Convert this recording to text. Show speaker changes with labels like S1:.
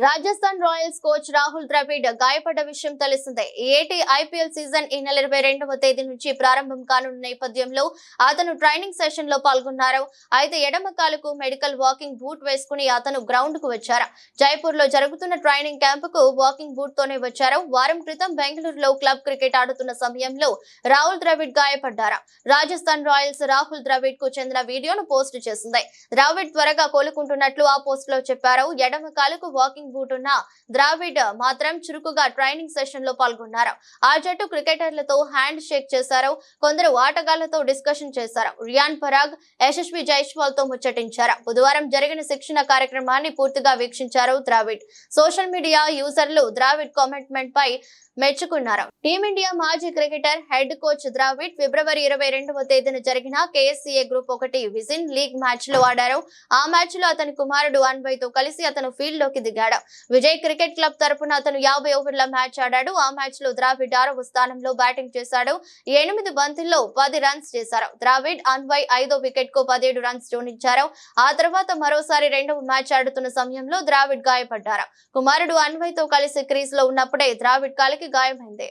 S1: Rajasthan Royals coach Rahul Dravid గాయపడ్డ విషయం తెలిసిందే. ఏటీ ఐపీఎల్ సీజన్ ఈ నెల 22వ తేదీ నుంచి ప్రారంభం కానున్న నేపథ్యంలో అతను ట్రైనింగ్ సెషన్ లో పాల్గొన్నారు. అయితే ఎడమ కాలుకు మెడికల్ వాకింగ్ బూట్ వేసుకుని అతను గ్రౌండ్ కు వచ్చారు. జైపూర్ లో జరుగుతున్న ట్రైనింగ్ క్యాంప్ కు వాకింగ్ బూట్ తోనే వచ్చారు. వారం క్రితం బెంగళూరులో క్లబ్ క్రికెట్ ఆడుతున్న సమయంలో రాహుల్ ద్రవిడ్ గాయపడ్డారు. రాజస్థాన్ రాయల్స్ రాహుల్ ద్రవిడ్ కు చెందిన వీడియోను పోస్ట్ చేసింది. ద్రవిడ్ త్వరగా కోలుకుంటున్నట్లు ఆ పోస్ట్ లో చెప్పారు. ఎడమ కాలుకు వాకింగ్ బూట్ ఉన్న ద్రావిడ్ మాత్రం చురుకుగా ట్రైనింగ్ సెషన్ లో పాల్గొన్నారు. ఆ జట్టు క్రికెటర్లతో హ్యాండ్ షేక్ చేశారు. కొందరు ఆటగాళ్లతో డిస్కషన్ చేశారు. రియాన్ పరాగ్, యశస్వి జైస్వాల్ తో ముచ్చటించారు. బుధవారం జరిగిన శిక్షణ కార్యక్రమాన్ని పూర్తిగా వీక్షించారు ద్రావిడ్. సోషల్ మీడియా యూజర్లు ద్రావిడ్ కామెంట్మెంట్ పై మెచ్చుకున్నారు. టీమిండియా మాజీ క్రికెటర్ హెడ్ కోచ్ ద్రావిడ్ ఫిబ్రవరి 22వ తేదీన జరిగిన కేఎస్సీఏ గ్రూప్ 1 విజిన్ లీగ్ మ్యాచ్ లో ఆడారు. ఆ మ్యాచ్ లో అతని కుమారుడు అన్వయ్ తో కలిసి అతను ఫీల్డ్ లోకి దిగాడు. విజయ్ క్రికెట్ క్లబ్ తరపున అతను 50 ఓవర్ల మ్యాచ్ ఆడాడు. ఆ మ్యాచ్ లో ద్రావిడ్ 6వ స్థానంలో బ్యాటింగ్ చేశాడు. 8 బంతుల్లో 10 రన్స్ చేశారు. ద్రావిడ్, అన్వయ్ 5వ వికెట్ కు 17 రన్స్ జోడించారు. ఆ తర్వాత మరోసారి 2వ మ్యాచ్ ఆడుతున్న సమయంలో ద్రావిడ్ గాయపడ్డారు. కుమారుడు అన్వయ్ తో కలిసి క్రీజ్ లో ఉన్నప్పుడే ద్రావిడ్ కాలికి గాయమైంది.